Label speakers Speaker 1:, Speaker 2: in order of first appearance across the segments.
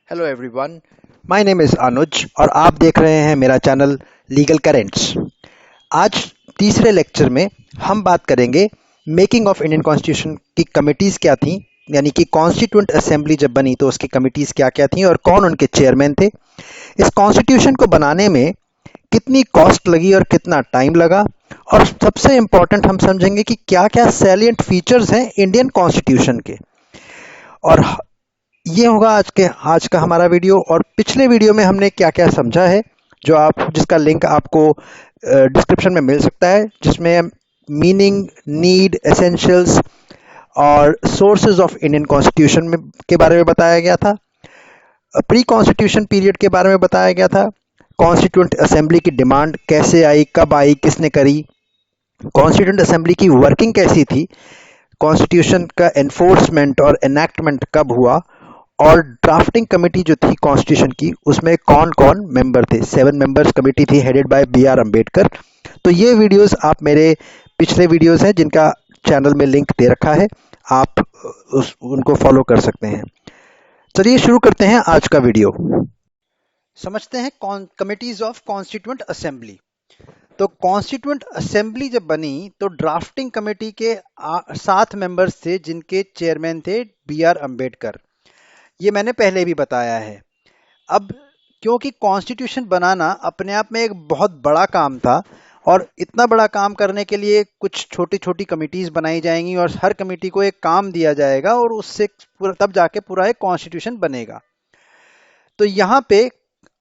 Speaker 1: Hello everyone, my name is Anuj और आप देख रहे हैं मेरा चैनल लीगल करेंट्स। आज तीसरे लेक्चर में हम बात करेंगे मेकिंग ऑफ इंडियन कॉन्स्टिट्यूशन की कमिटीज़ क्या थी, यानी कि कॉन्स्टिट्यूंट असेंबली जब बनी तो उसकी कमिटीज़ क्या क्या थी और कौन उनके चेयरमैन थे। इस कॉन्स्टिट्यूशन को बनाने में कितनी कॉस्ट लगी और कितना टाइम लगा, और सबसे इम्पोर्टेंट हम समझेंगे कि क्या क्या सैलिएंट फीचर्स हैं इंडियन कॉन्स्टिट्यूशन के। और ये होगा आज का हमारा वीडियो। और पिछले वीडियो में हमने क्या क्या समझा है, जिसका लिंक आपको डिस्क्रिप्शन में मिल सकता है, जिसमें मीनिंग, नीड, एसेंशियल्स और सोर्सेज ऑफ इंडियन कॉन्स्टिट्यूशन में के बारे में बताया गया था। प्री कॉन्स्टिट्यूशन पीरियड के बारे में बताया गया था। कॉन्स्टिट्यूंट असेंबली की डिमांड कैसे आई, कब आई, किसने करी, कॉन्स्टिट्यूंट असेंबली की वर्किंग कैसी थी, कॉन्स्टिट्यूशन का एनफोर्समेंट और एनैक्टमेंट कब हुआ, और ड्राफ्टिंग कमेटी जो थी कॉन्स्टिट्यूशन की, उसमें कौन कौन मेंबर थे। 7 मेंबर्स कमेटी थी हेडेड बाय बी.आर. अम्बेडकर। तो ये वीडियोस आप मेरे पिछले वीडियोस हैं जिनका चैनल में लिंक दे रखा है, आप उनको फॉलो कर सकते हैं। चलिए शुरू करते हैं आज का वीडियो। समझते हैं कमिटीज ऑफ कॉन्स्टिट्यूएंट असेंबली। तो कॉन्स्टिट्यूएंट असेंबली जब बनी तो ड्राफ्टिंग कमेटी के 7 मेंबर्स थे जिनके चेयरमैन थे बी.आर. अम्बेडकर। ये मैंने पहले भी बताया है। अब क्योंकि कॉन्स्टिट्यूशन बनाना अपने आप में एक बहुत बड़ा काम था और इतना बड़ा काम करने के लिए कुछ छोटी छोटी कमिटीज बनाई जाएंगी और हर कमेटी को एक काम दिया जाएगा और उससे तब जाके पूरा एक कॉन्स्टिट्यूशन बनेगा। तो यहाँ पे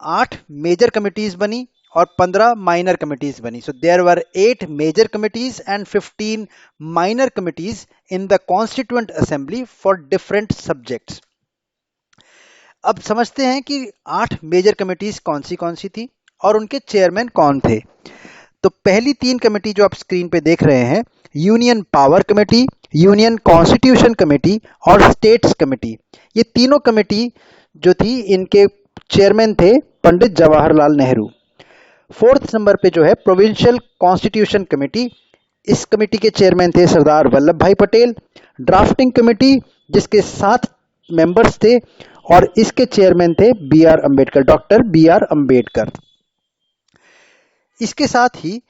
Speaker 1: 8 मेजर कमिटीज बनी और 15 माइनर कमिटीज बनी। So there were 8 major committees and 15 minor committees in the constituent assembly for different subjects. अब समझते हैं कि 8 मेजर कमिटीज कौन सी थी और उनके चेयरमैन कौन थे। तो पहली 3 कमेटी जो आप स्क्रीन पे देख रहे हैं, union power committee, union constitution committee और स्टेट्स कमेटी, ये तीनों कमेटी जो थी इनके चेयरमैन थे पंडित जवाहरलाल नेहरू। 4th नंबर पे जो है प्रोविंशियल कॉन्स्टिट्यूशन कमेटी, इस कमेटी के चेयरमैन थे सरदार वल्लभ भाई पटेल। ड्राफ्टिंग कमेटी जिसके 7 मेंबर्स थे और इसके चेयरमैन थे B R. Ambedkar, doctor B R. Ambedkar. इसके साथ ही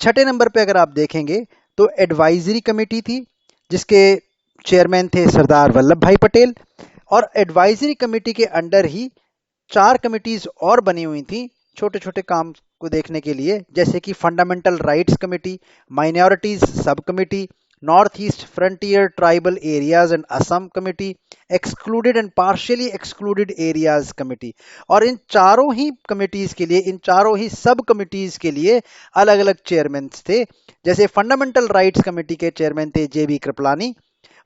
Speaker 1: 6ठे नंबर पे अगर आप देखेंगे तो एडवाइजरी कमेटी थी जिसके चेयरमैन थे सरदार वल्लभ भाई पटेल। और एडवाइजरी कमेटी के अंडर ही 4 कमिटीज और बनी हुई थी छोटे छोटे काम को देखने के लिए, जैसे कि fundamental rights committee, minorities sub committee, north east frontier tribal areas and Assam committee, excluded and partially excluded areas committee. और इन चारों ही कमिटीज के लिए, इन चारों ही सब कमिटीज के लिए अलग अलग चेयरमैन थे। जैसे फंडामेंटल राइट्स कमेटी के चेयरमैन थे J B. Kripalani,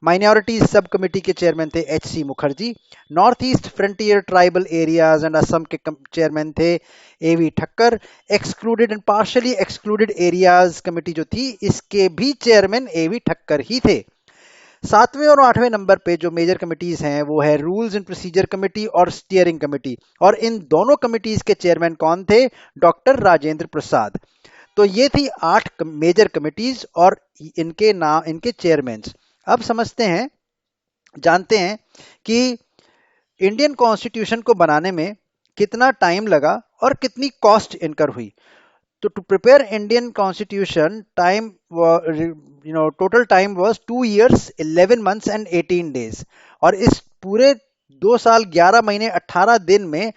Speaker 1: minorities sub committee के चेयरमैन थे H C. Mukherjee, north east frontier tribal areas and Assam के चेयरमैन थे A V. Thakkar, excluded and partially excluded areas committee जो थी इसके भी चेयरमैन ए.वी. ठक्कर ही थे। 7वें और 8वें नंबर पे जो मेजर कमिटीज हैं वो है रूल्स एंड प्रोसीजर कमेटी और स्टीयरिंग कमेटी, और इन दोनों कमिटीज के चेयरमैन कौन थे? डॉक्टर राजेंद्र प्रसाद। तो ये थी 8 मेजर कमिटीज और इनके चेयरमैन। अब समझते हैं, जानते हैं कि इंडियन कॉन्स्टिट्यूशन को बनाने में कितना टाइम लगा और कितनी कॉस्ट इनकर हुई। तो to prepare Indian constitution total time was 2 years 11 months and 18 days। और इस पूरे 2 साल 11 महीने 18 दिन में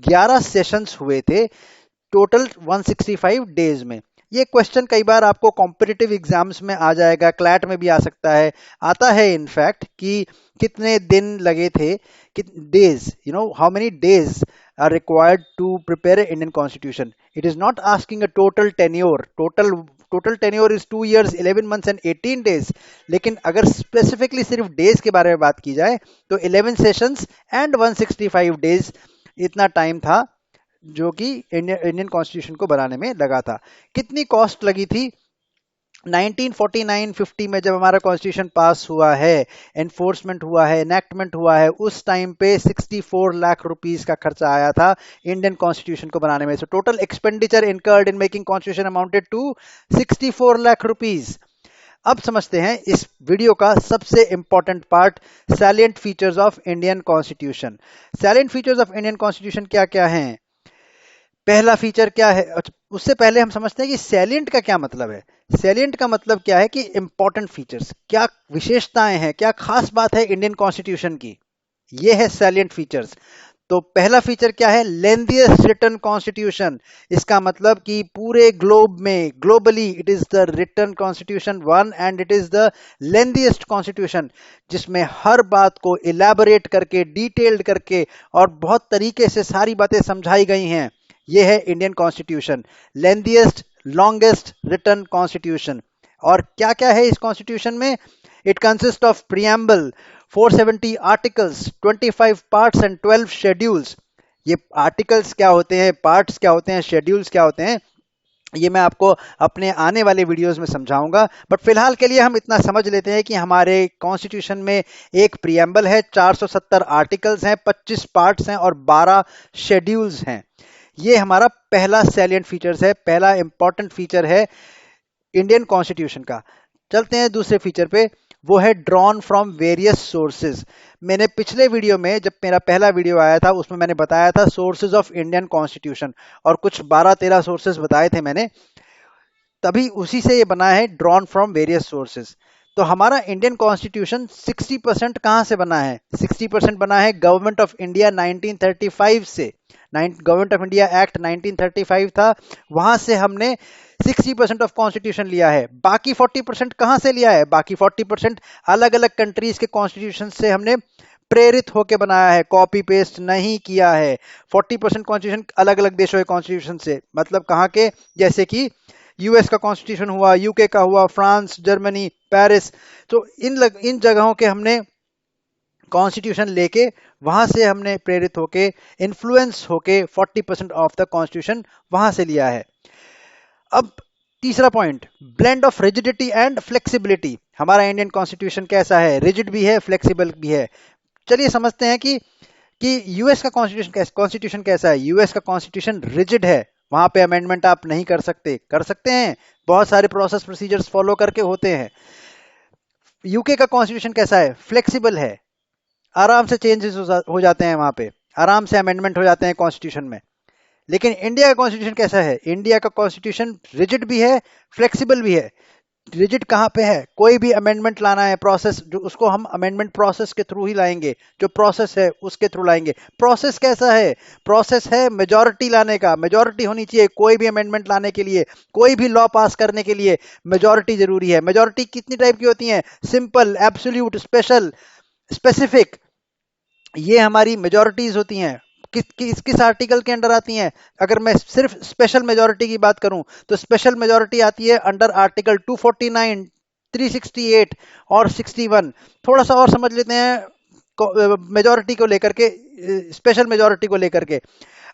Speaker 1: 11 सेशंस हुए थे टोटल 165 डेज में। ये क्वेश्चन कई बार आपको कॉम्पिटिटिव एग्जाम्स में आ जाएगा, क्लैट में भी आ सकता है, आता है इनफैक्ट, कि कितने दिन लगे थे, days, how many days are required to prepare an Indian constitution. It is not asking a total tenure. Total tenure is 2 years 11 months and 18 days. लेकिन अगर स्पेसिफिकली सिर्फ डेज के बारे में बात की जाए तो 11 सेशंस एंड 165 डेज इतना टाइम था जो कि इंडियन कॉन्स्टिट्यूशन को बनाने में लगा था। कितनी कॉस्ट लगी थी? 1949-50 में जब हमारा कॉन्स्टिट्यूशन पास हुआ है, एनफोर्समेंट हुआ है, एनैक्टमेंट हुआ है, उस टाइम पे 64 लाख रुपीस का खर्चा आया था इंडियन कॉन्स्टिट्यूशन को बनाने में। So total expenditure incurred in making constitution amounted to 64 lakh rupees. अब समझते हैं इस वीडियो का सबसे important part, salient features of Indian constitution. Salient features of Indian constitution क्या क्या हैं? पहला फीचर क्या है? अच्छा, उससे पहले हम समझते हैं कि सैलिएंट का क्या मतलब है। सैलिएंट का मतलब क्या है कि इंपॉर्टेंट फीचर्स, क्या विशेषताएं हैं, क्या खास बात है इंडियन कॉन्स्टिट्यूशन की, ये है सैलिएंट फीचर्स। तो पहला फीचर क्या है? Lengthiest written constitution. इसका मतलब कि पूरे ग्लोब में, globally it is the written constitution one and it is the lengthiest constitution, जिसमें हर बात को इलैबोरेट करके, डिटेल्ड करके और बहुत तरीके से सारी बातें समझाई गई हैं। ये है Indian constitution, lengthiest longest written constitution. और क्या क्या है इस कॉन्स्टिट्यूशन में? It consist of preamble, 470 articles, 25 parts and 12 schedules. ये आर्टिकल्स क्या होते हैं, पार्ट्स क्या होते हैं, शेड्यूल्स क्या होते हैं, ये मैं आपको अपने आने वाले वीडियोस में समझाऊंगा। बट फिलहाल के लिए हम इतना समझ लेते हैं कि हमारे कॉन्स्टिट्यूशन में एक प्रियम्बल है, 470 आर्टिकल्स हैं, 25 पार्ट्स हैं और 12 शेड्यूल्स हैं। ये हमारा पहला सैलिएंट फीचर्स है, पहला इंपॉर्टेंट फीचर है इंडियन कॉन्स्टिट्यूशन का। चलते हैं दूसरे फीचर पे, वो है ड्रॉन फ्रॉम वेरियस सोर्सेज। मैंने पिछले वीडियो में, जब मेरा पहला वीडियो आया था, उसमें मैंने बताया था सोर्सेज ऑफ इंडियन कॉन्स्टिट्यूशन और कुछ 12-13 सोर्सेज बताए थे मैंने, तभी उसी से ये बना है ड्रॉन फ्रॉम वेरियस सोर्सेज। तो हमारा इंडियन कॉन्स्टिट्यूशन 60% कहाँ से बना है? 60% बना है गवर्नमेंट ऑफ इंडिया 1935 से। गवर्नमेंट ऑफ इंडिया एक्ट 1935 था, वहां से हमने 60% ऑफ कॉन्स्टिट्यूशन लिया है। बाकी 40% कहाँ से लिया है? बाकी 40% अलग अलग कंट्रीज के कॉन्स्टिट्यूशन से हमने प्रेरित होकर बनाया है, कॉपी पेस्ट नहीं किया है। 40% कॉन्स्टिट्यूशन अलग अलग देशों के कॉन्स्टिट्यूशन से, मतलब कहाँ के? जैसे कि यूएस का कॉन्स्टिट्यूशन हुआ, यूके का हुआ, फ्रांस, जर्मनी, पेरिस। तो इन जगहों के हमने कॉन्स्टिट्यूशन लेके, वहां से हमने प्रेरित होके, इन्फ्लुएंस होके 40% ऑफ द कॉन्स्टिट्यूशन वहां से लिया है। अब तीसरा point, blend of rigidity and flexibility. हमारा इंडियन कॉन्स्टिट्यूशन कैसा है? रिजिड भी है, फ्लेक्सिबल भी है। चलिए समझते हैं कि यूएस का कॉन्स्टिट्यूशन कैसा है। यूएस का कॉन्स्टिट्यूशन रिजिड है, वहां पे अमेंडमेंट आप नहीं कर सकते, कर सकते हैं बहुत सारे प्रोसेस प्रोसीजर्स फॉलो करके होते हैं। यूके का कॉन्स्टिट्यूशन कैसा है? फ्लेक्सिबल है, आराम से चेंजेस हो जाते हैं, वहां पे आराम से अमेंडमेंट हो जाते हैं कॉन्स्टिट्यूशन में। लेकिन इंडिया का कॉन्स्टिट्यूशन कैसा है? इंडिया का कॉन्स्टिट्यूशन रिजिड भी है, फ्लेक्सिबल भी है। रिजिड कहाँ पे है? कोई भी अमेंडमेंट लाना है, प्रोसेस जो, उसको हम अमेंडमेंट प्रोसेस के थ्रू ही लाएंगे, जो प्रोसेस है उसके थ्रू लाएंगे। प्रोसेस कैसा है? प्रोसेस है मेजॉरिटी लाने का, मेजॉरिटी होनी चाहिए कोई भी अमेंडमेंट लाने के लिए, कोई भी लॉ पास करने के लिए मेजॉरिटी जरूरी है। मेजॉरिटी कितनी टाइप की होती है? सिंपल, एब्सोल्यूट, स्पेशल, स्पेसिफिक, ये हमारी मेजॉरिटीज होती हैं। किस आर्टिकल के अंडर आती हैं? अगर मैं सिर्फ स्पेशल मेजॉरिटी की बात करूं तो स्पेशल मेजॉरिटी आती है अंडर आर्टिकल 249, 368 और 61। थोड़ा सा और समझ लेते हैं मेजॉरिटी को लेकर के, स्पेशल मेजॉरिटी को लेकर के।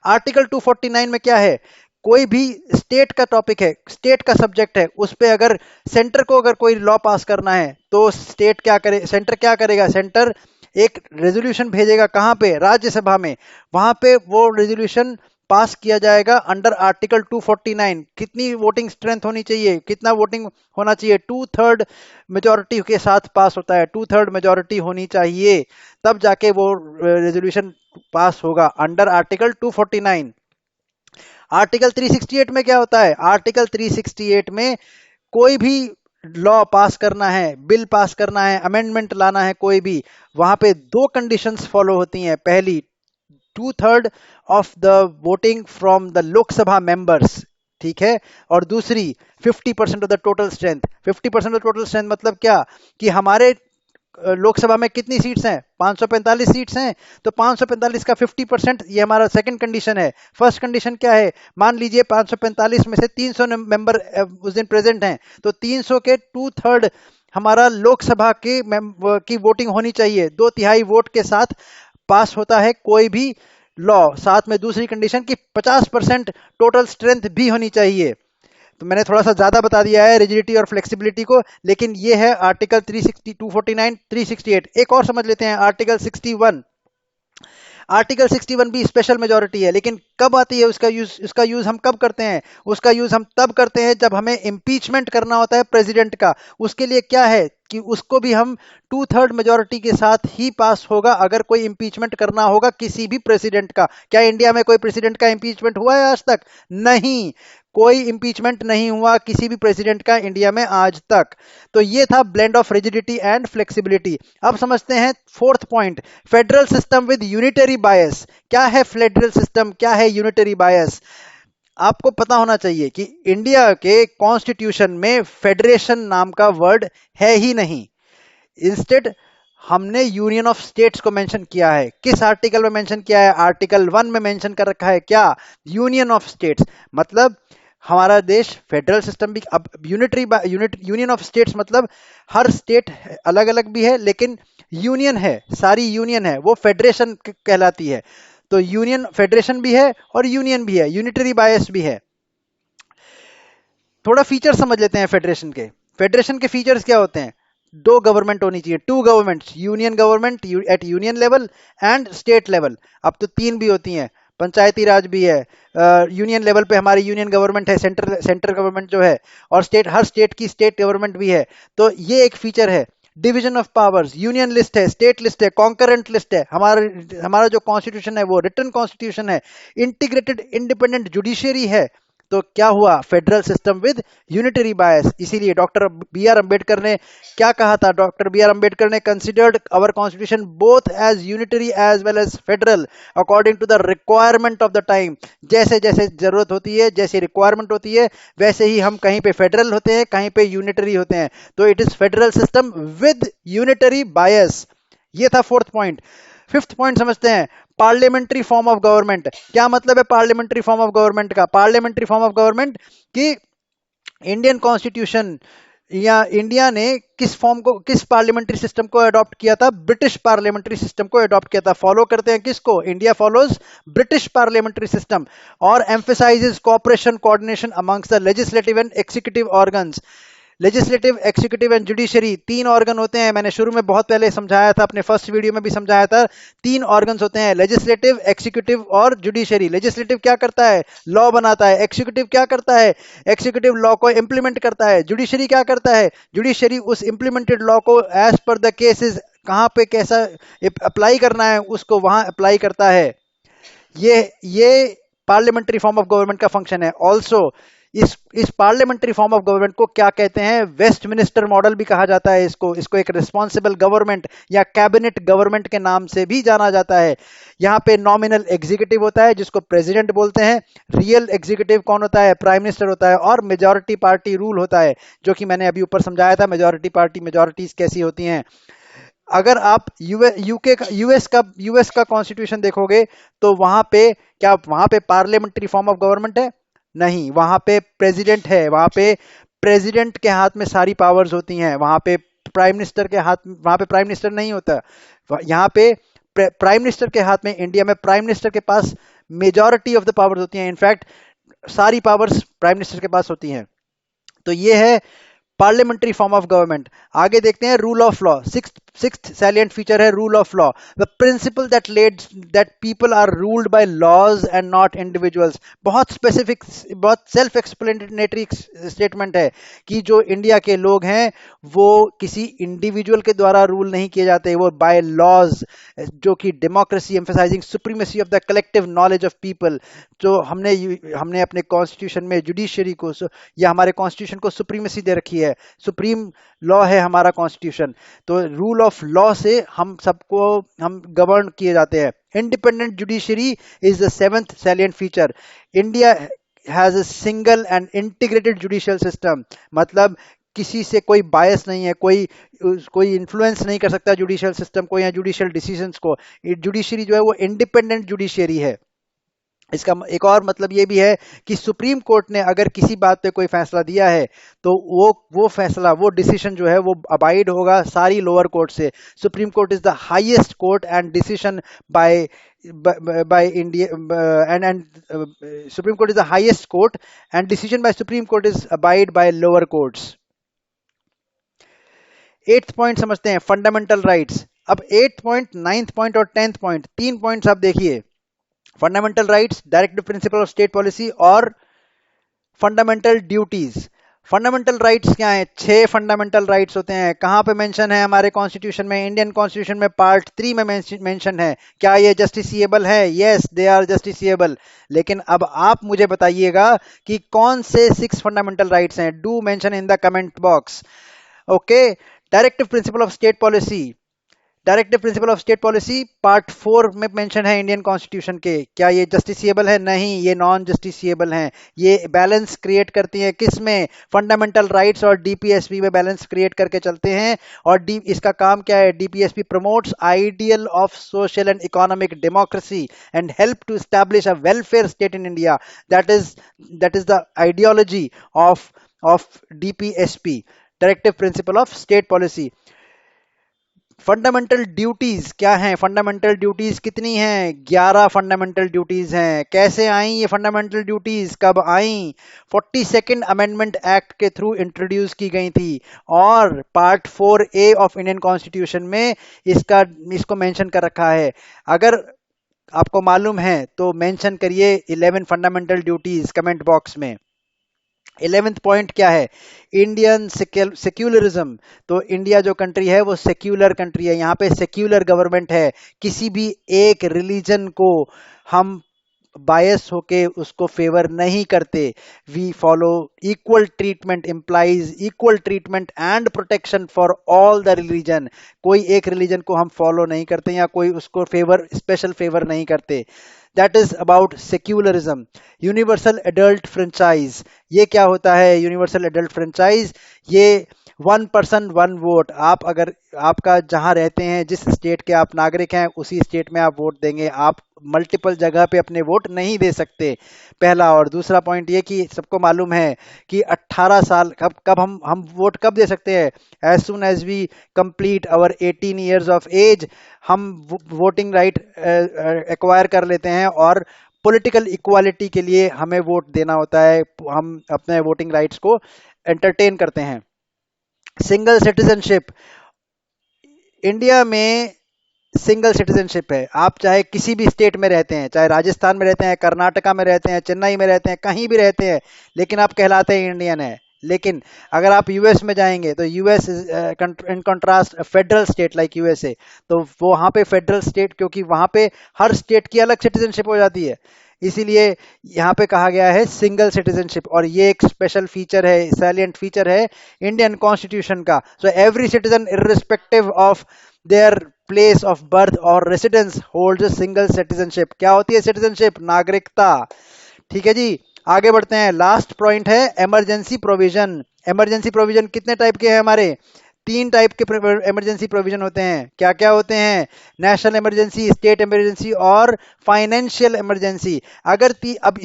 Speaker 1: आर्टिकल 249 में क्या है? कोई भी स्टेट का टॉपिक है, स्टेट का सब्जेक्ट है, उस पे अगर सेंटर को अगर कोई लॉ पास करना है तो स्टेट क्या करे, सेंटर क्या करेगा? सेंटर एक रेजोल्यूशन भेजेगा, कहां पे? राज्यसभा में। वहां पे वो रेजोल्यूशन पास किया जाएगा अंडर आर्टिकल 249। कितनी वोटिंग स्ट्रेंथ होनी चाहिए, कितना वोटिंग होना चाहिए? 2/3 मेजोरिटी के साथ पास होता है, 2/3 मेजोरिटी होनी चाहिए, तब जाके वो रेजोल्यूशन पास होगा अंडर आर्टिकल 249। आर्टिकल 368 में क्या होता है? आर्टिकल 368 में कोई भी लॉ पास करना है, बिल पास करना है, अमेंडमेंट लाना है कोई भी, वहां पे दो कंडीशंस फॉलो होती हैं। पहली, 2/3 of the voting from the Lok Sabha members, ठीक है, और दूसरी 50% of the total strength. 50% of total strength मतलब क्या? कि हमारे लोकसभा में कितनी सीट्स हैं? 545 सीट्स हैं, तो 545 का 50%, ये हमारा सेकंड कंडीशन है। फर्स्ट कंडीशन क्या है? मान लीजिए 545 में से 300 मेंबर उस दिन प्रेजेंट हैं, तो 300 के 2/3 हमारा लोकसभा की वोटिंग होनी चाहिए, 2/3 वोट के साथ पास होता है कोई भी लॉ। साथ में दूसरी कंडीशन की 50% टोटल स्ट्रेंथ भी होनी चाहिए। तो मैंने थोड़ा सा ज्यादा बता दिया है रिजिडिटी और फ्लेक्सिबिलिटी को, लेकिन ये है आर्टिकल 360, 249, 368। एक और समझ लेते हैं, आर्टिकल 61। आर्टिकल 61 भी स्पेशल मेजोरिटी है, लेकिन कब आती है उसका यूज हम कब करते हैं? उसका यूज हम तब करते हैं जब हमें इम्पीचमेंट करना होता है प्रेसिडेंट का। उसके लिए क्या है कि उसको भी हम 2/3 मेजोरिटी के साथ ही पास होगा अगर कोई इम्पीचमेंट करना होगा किसी भी प्रेसिडेंट का। क्या इंडिया में कोई प्रेसिडेंट का इम्पीचमेंट हुआ है आज तक? नहीं, कोई इम्पीचमेंट नहीं हुआ किसी भी प्रेसिडेंट का इंडिया में आज तक। तो ये था blend of rigidity and flexibility. अब समझते हैं fourth point, federal system with unitary बायस। क्या है फेडरल सिस्टम, क्या है यूनिटरी बायस? आपको पता होना चाहिए कि इंडिया के कॉन्स्टिट्यूशन में फेडरेशन नाम का वर्ड है ही नहीं। इंस्टेड हमने यूनियन ऑफ स्टेट्स को मेंशन किया है। किस आर्टिकल में मेंशन किया है? आर्टिकल 1 में मेंशन कर रखा है क्या? Union of states. मतलब हमारा देश फेडरल सिस्टम भी, अब यूनियन ऑफ स्टेट्स मतलब हर स्टेट अलग अलग भी है लेकिन यूनियन है, सारी यूनियन है, वो फेडरेशन कहलाती है। तो यूनियन फेडरेशन भी है और यूनियन भी है, यूनिटरी बायस भी है। थोड़ा फीचर समझ लेते हैं फेडरेशन के। फेडरेशन के फीचर्स क्या होते हैं? दो गवर्नमेंट होनी चाहिए, two governments, union government at union level and state level. अब तो तीन भी होती हैं, पंचायती राज भी है, यूनियन लेवल पे हमारी यूनियन गवर्नमेंट है, सेंट्रल गवर्नमेंट जो है, और स्टेट, हर स्टेट की स्टेट गवर्नमेंट भी है। तो ये एक फीचर है। Division of powers, union list है, स्टेट लिस्ट है, कॉन्करेंट लिस्ट है। हमारा जो कॉन्स्टिट्यूशन है वो रिटन कॉन्स्टिट्यूशन है। इंटीग्रेटेड इंडिपेंडेंट जुडिशियरी है। तो क्या हुआ? फेडरल सिस्टम विद यूनिटरी बायस। इसीलिए डॉक्टर बी आर अम्बेडकर ने क्या कहा था? डॉक्टर बी आर अम्बेडकर ने considered our constitution both as unitary as well as federal according to the requirement of the time. जैसे जैसे जरूरत होती है, जैसे रिक्वायरमेंट होती है, वैसे ही हम कहीं पे फेडरल होते हैं, कहीं पे यूनिटरी होते हैं। तो it is federal system with unitary बायस। ये था फोर्थ पॉइंट। फिफ्थ पॉइंट समझते हैं, पार्लियामेंट्री फॉर्म ऑफ गवर्नमेंट। क्या मतलब है पार्लियामेंट्री फॉर्म ऑफ गवर्नमेंट का? पार्लियामेंट्री फॉर्म ऑफ गवर्नमेंट कि इंडियन कॉन्स्टिट्यूशन या इंडिया ने किस फॉर्म को, किस पार्लियामेंट्री सिस्टम को अडॉप्ट किया था? ब्रिटिश पार्लियामेंट्री सिस्टम को अडॉप्ट किया था। फॉलो करते हैं किसको? India follows British parliamentary system. और emphasises cooperation coordination amongst the legislative and executive organs. Legislative, executive and judiciary, तीन ऑर्गन होते हैं। मैंने शुरू में बहुत पहले समझाया था, अपने फर्स्ट वीडियो में भी समझाया था। तीन ऑर्गन्स होते हैं, लेजिस्लेटिव, एक्सिक्यूटिव और जुडिशरी। लेजिस्लेटिव क्या करता है? लॉ बनाता है। एक्सिक्यूटिव क्या करता है? एक्सिक्यूटिव लॉ को इंप्लीमेंट करता है। जुडिशरी क्या करता है? जुडिशरी उस इंप्लीमेंटेड लॉ को एज पर द केसेस, कहाँ पे कैसा अप्लाई करना है उसको वहां अप्लाई करता है। ये पार्लियामेंट्री फॉर्म ऑफ गवर्नमेंट का फंक्शन है। ऑल्सो इस पार्लियामेंट्री फॉर्म ऑफ गवर्नमेंट को क्या कहते हैं? वेस्टमिनिस्टर मॉडल भी कहा जाता है इसको एक रिस्पॉन्सिबल गवर्नमेंट या कैबिनेट गवर्नमेंट के नाम से भी जाना जाता है। यहाँ पे नॉमिनल एग्जीक्यूटिव होता है जिसको प्रेसिडेंट बोलते हैं। रियल एग्जीक्यूटिव कौन होता है? प्राइम मिनिस्टर होता है। और मेजॉरिटी पार्टी रूल होता है, जो कि मैंने अभी ऊपर समझाया था। मेजॉरिटी पार्टी, मेजॉरिटीज कैसी होती हैं। अगर आप यूएस का कॉन्स्टिट्यूशन देखोगे तो वहां पे क्या, वहां पे पार्लियामेंट्री फॉर्म ऑफ गवर्नमेंट है? नहीं, वहां पे प्रेसिडेंट है। वहां पे प्रेसिडेंट के हाथ में सारी पावर्स होती हैं। वहां पे प्राइम मिनिस्टर के हाथ, वहां पे प्राइम मिनिस्टर नहीं होता। यहाँ पे प्राइम मिनिस्टर के हाथ में, इंडिया में प्राइम मिनिस्टर के पास मेजॉरिटी ऑफ द पावर्स होती हैं। इनफैक्ट सारी पावर्स प्राइम मिनिस्टर के पास होती हैं। तो ये है पार्लियामेंट्री फॉर्म ऑफ गवर्नमेंट। आगे देखते हैं rule of law. Sixth salient feature है rule of law. The principle that people are ruled by laws and not individuals. बहुत स्पेसिफिक, बहुत सेल्फ एक्सप्लेनेटरी स्टेटमेंट है कि जो इंडिया के लोग हैं वो किसी इंडिविजुअल के द्वारा रूल नहीं किए जाते, वो बाय लॉज, जो कि democracy, emphasising supremacy of the collective knowledge of people. जो हमने अपने कॉन्स्टिट्यूशन में जुडिशरी को या हमारे कॉन्स्टिट्यूशन को सुप्रीमेसी दे रखी है। सुप्रीम लॉ है हमारा कॉन्स्टिट्यूशन। तो रूल ऑफ लॉ से हम गवर्न किए जाते हैं। Independent judiciary is the seventh salient feature. India has a single and integrated judicial system. मतलब किसी से कोई बायस नहीं है, कोई इन्फ्लुएंस नहीं कर सकता जुडिशियल सिस्टम को या जुडिशियल डिसीजंस को। जुडिशरी जो है वो इंडिपेंडेंट जुडिशरी है। इसका एक और मतलब ये भी है कि सुप्रीम कोर्ट ने अगर किसी बात पे कोई फैसला दिया है तो वो फैसला, वो डिसीजन जो है वो अबाइड होगा सारी लोअर कोर्ट से। Supreme court is the highest court and decision by India and supreme court is the highest court and decision by supreme court is abide by lower courts. Eighth point समझते हैं, fundamental rights. अब 8th point, 9th point और 10th point, 3 points आप देखिए, fundamental rights, directive principle of state policy और fundamental duties. Fundamental rights क्या है? 6 fundamental rights होते हैं। कहां पे मेंशन है हमारे कॉन्स्टिट्यूशन में? इंडियन कॉन्स्टिट्यूशन में पार्ट 3 में मेंशन है। क्या ये जस्टिसिएबल है? Yes, they are justiciable. लेकिन अब आप मुझे बताइएगा कि कौन से 6 फंडामेंटल राइट्स हैं? Do mention in the comment box. Okay, directive principle of state policy, directive principle of state policy part 4 में मेंशन है इंडियन कॉन्स्टिट्यूशन के। क्या ये जस्टिसिएबल है? नहीं, ये नॉन जस्टिसिएबल हैं। ये बैलेंस क्रिएट करती हैं किस में? फंडामेंटल राइट्स और डीपीएसपी में बैलेंस क्रिएट करके चलते हैं। और इसका काम क्या है? DPSP promotes ideal of social and economic democracy and help to establish a welfare state in India. That is the ideology of DPSP, directive principle of state policy. Fundamental duties क्या हैं? फंडामेंटल ड्यूटीज कितनी हैं? 11 fundamental duties हैं। कैसे आई ये fundamental duties? कब आई? 42nd amendment act के through introduce की गई थी और part 4A of Indian constitution में इसको मेंशन कर रखा है। अगर आपको मालूम है तो मेंशन करिए 11 फंडामेंटल ड्यूटीज कमेंट बॉक्स में। 11th पॉइंट क्या है? Indian secularism. तो इंडिया जो कंट्री है वो सेक्युलर कंट्री है, यहाँ पे सेक्युलर गवर्नमेंट है। किसी भी एक रिलीजन को हम बायस होके उसको फेवर नहीं करते। We follow equal treatment, implies equal treatment and protection for all the religion. कोई एक रिलीजन को हम फॉलो नहीं करते या कोई उसको फेवर, स्पेशल फेवर नहीं करते। That is about secularism. Universal adult franchise, ये क्या होता है? यूनिवर्सल एडल्ट फ्रेंचाइज, ये 1 पर्सन 1 वोट। आप अगर आपका जहां रहते हैं, जिस स्टेट के आप नागरिक हैं, उसी स्टेट में आप वोट देंगे। आप मल्टीपल जगह पे अपने वोट नहीं दे सकते, पहला। और दूसरा पॉइंट ये कि सबको मालूम है कि 18 साल कब हम वोट कब दे सकते हैं? As soon as we complete our 18 years of age हम वोटिंग राइट एक्वायर कर लेते हैं और पॉलिटिकल इक्वालिटी के लिए हमें वोट देना होता है। हम अपने वोटिंग राइट्स को एंटरटेन करते हैं। सिंगल सिटीजनशिप, इंडिया में सिंगल सिटीजनशिप है। आप चाहे किसी भी स्टेट में रहते हैं, चाहे राजस्थान में रहते हैं, कर्नाटका में रहते हैं, चेन्नई में रहते हैं, कहीं भी रहते हैं, लेकिन आप कहलाते हैं इंडियन है। लेकिन अगर आप यूएस में जाएंगे तो US in contrast federal state like USA, तो वो वहां पे फेडरल स्टेट, क्योंकि वहां पे हर स्टेट की अलग सिटीजनशिप हो जाती है, इसीलिए यहाँ पे कहा गया है सिंगल सिटीजनशिप। और ये एक स्पेशल फीचर है, सैलिएंट फीचर है इंडियन कॉन्स्टिट्यूशन का। So every citizen irrespective of their place of birth और रेसिडेंस होल्ड्स सिंगल सिटीजनशिप। क्या होती है सिटीजनशिप? नागरिकता। ठीक है जी, आगे बढ़ते हैं। लास्ट पॉइंट है इमरजेंसी प्रोविजन। इमरजेंसी प्रोविजन कितने टाइप के हैं हमारे? 3 टाइप के इमरजेंसी प्रोविजन होते हैं। क्या क्या होते हैं? नेशनल इमरजेंसी, स्टेट इमरजेंसी और फाइनेंशियल इमरजेंसी। अब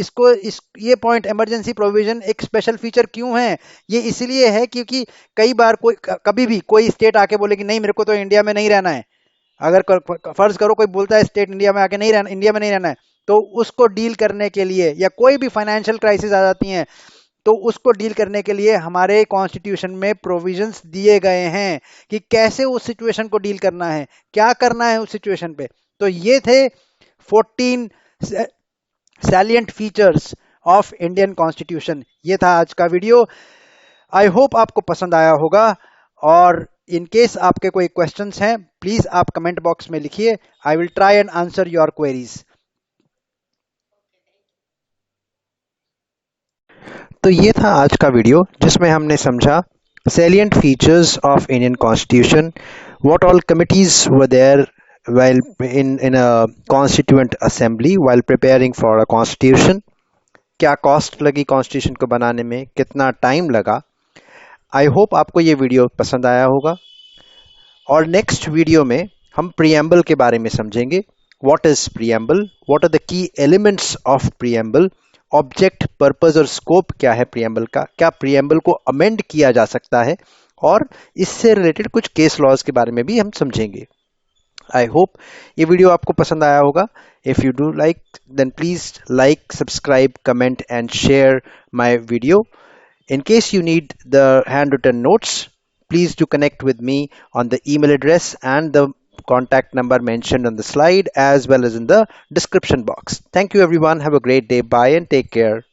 Speaker 1: ये पॉइंट इमरजेंसी प्रोविजन एक स्पेशल फीचर क्यों है? ये इसलिए है क्योंकि कई बार कभी भी कोई स्टेट आके बोले कि नहीं, मेरे को तो इंडिया में नहीं रहना है। अगर फर्ज करो कोई बोलता है स्टेट इंडिया में आके नहीं रहना, इंडिया में नहीं रहना है, तो उसको डील करने के लिए, या कोई भी फाइनेंशियल क्राइसिस आ जाती हैं, तो उसको डील करने के लिए हमारे कॉन्स्टिट्यूशन में प्रोविजंस दिए गए हैं कि कैसे उस सिचुएशन को डील करना है, क्या करना है उस सिचुएशन पे। तो ये थे 14 salient features of Indian constitution. ये था आज का वीडियो। आई होप आपको पसंद आया होगा। और इन केस आपके कोई क्वेश्चंस हैं, प्लीज आप कमेंट बॉक्स में लिखिए। I will try and answer your queries. तो ये था आज का वीडियो जिसमें हमने समझा salient features of Indian Constitution, what all committees were there while in a constituent assembly while preparing for a constitution, क्या कॉस्ट लगी कॉन्स्टिट्यूशन को बनाने में, कितना टाइम लगा। आई होप आपको ये वीडियो पसंद आया होगा। और नेक्स्ट वीडियो में हम प्रीएम्बल के बारे में समझेंगे। What is preamble, what are the key elements of preamble, object, purpose और स्कोप क्या है प्रीएम्बल का, क्या प्रीएम्बल को अमेंड किया जा सकता है, और इससे रिलेटेड कुछ केस लॉज के बारे में भी हम समझेंगे। आई होप ये वीडियो आपको पसंद आया होगा। If you do like, then please like, subscribe, comment and share my video. In case you need the handwritten notes, please do connect with me on the email address and the contact number mentioned on the slide as well as in the description box. Thank you everyone. Have a great day. Bye and take care.